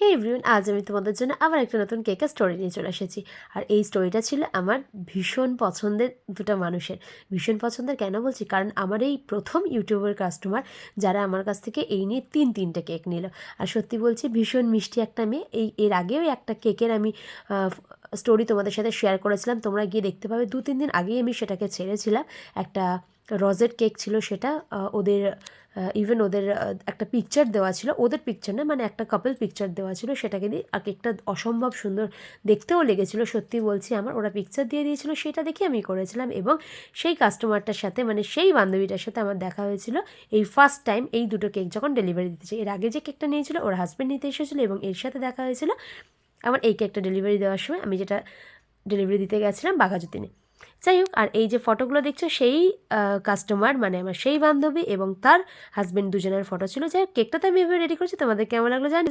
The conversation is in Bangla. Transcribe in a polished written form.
হে এভরিওয়ান, আজ আমি তোমাদের জন্য আবার একটা নতুন কেকের স্টোরি নিয়ে চলে এসেছি। আর এই স্টোরিটা ছিল আমার ভীষণ পছন্দের দুটো মানুষের। ভীষণ পছন্দের কেন বলছি, কারণ আমার এই প্রথম ইউটিউবের কাস্টমার যারা আমার কাছ থেকে এই নিয়ে তিনটে কেক নিল। আর সত্যি বলছি, ভীষণ মিষ্টি একটা মেয়ে। এর আগেও একটা কেকের আমি স্টোরি তোমাদের সাথে শেয়ার করেছিলাম, তোমরা গিয়ে দেখতে পাবে। 2-3 দিন আগেই আমি সেটাকে ছেড়েছিলাম। একটা রজেট কেক ছিল সেটা। ওদের ইভেন ওদের একটা পিকচার দেওয়া ছিল, ওদের পিকচার না, মানে একটা কাপল পিকচার দেওয়া ছিল, সেটাকে দিয়ে আর কেকটা অসম্ভব সুন্দর দেখতেও লেগেছিলো। সত্যি বলছি, আমার ওরা পিকচার দিয়ে দিয়েছিল, সেটা দেখে আমি করেছিলাম। এবং সেই কাস্টমারটার সাথে, মানে সেই বান্ধবীটার সাথে আমার দেখা হয়েছিল এই ফার্স্ট টাইম এই দুটো কেক যখন ডেলিভারি দিতেছে। এর আগে যে কেকটা নিয়েছিল ওর হাজব্যান্ড নিতে এসেছিলো, এবং এর সাথে দেখা হয়েছিল আমার এই কেকটা ডেলিভারি দেওয়ার সময়, আমি যেটা ডেলিভারি দিতে গেছিলাম বাঘাযতীনে। যাই হোক, আর এই যে ফটোগুলো দেখছো সেই কাস্টমার, মানে আমার সেই বান্ধবী এবং তার হাজব্যান্ড, দুজনের ফটো ছিল। যাই হোক, কেকটা তো আমি এভাবে রেডি করেছি, তোমাদের কেমন লাগলো জানি।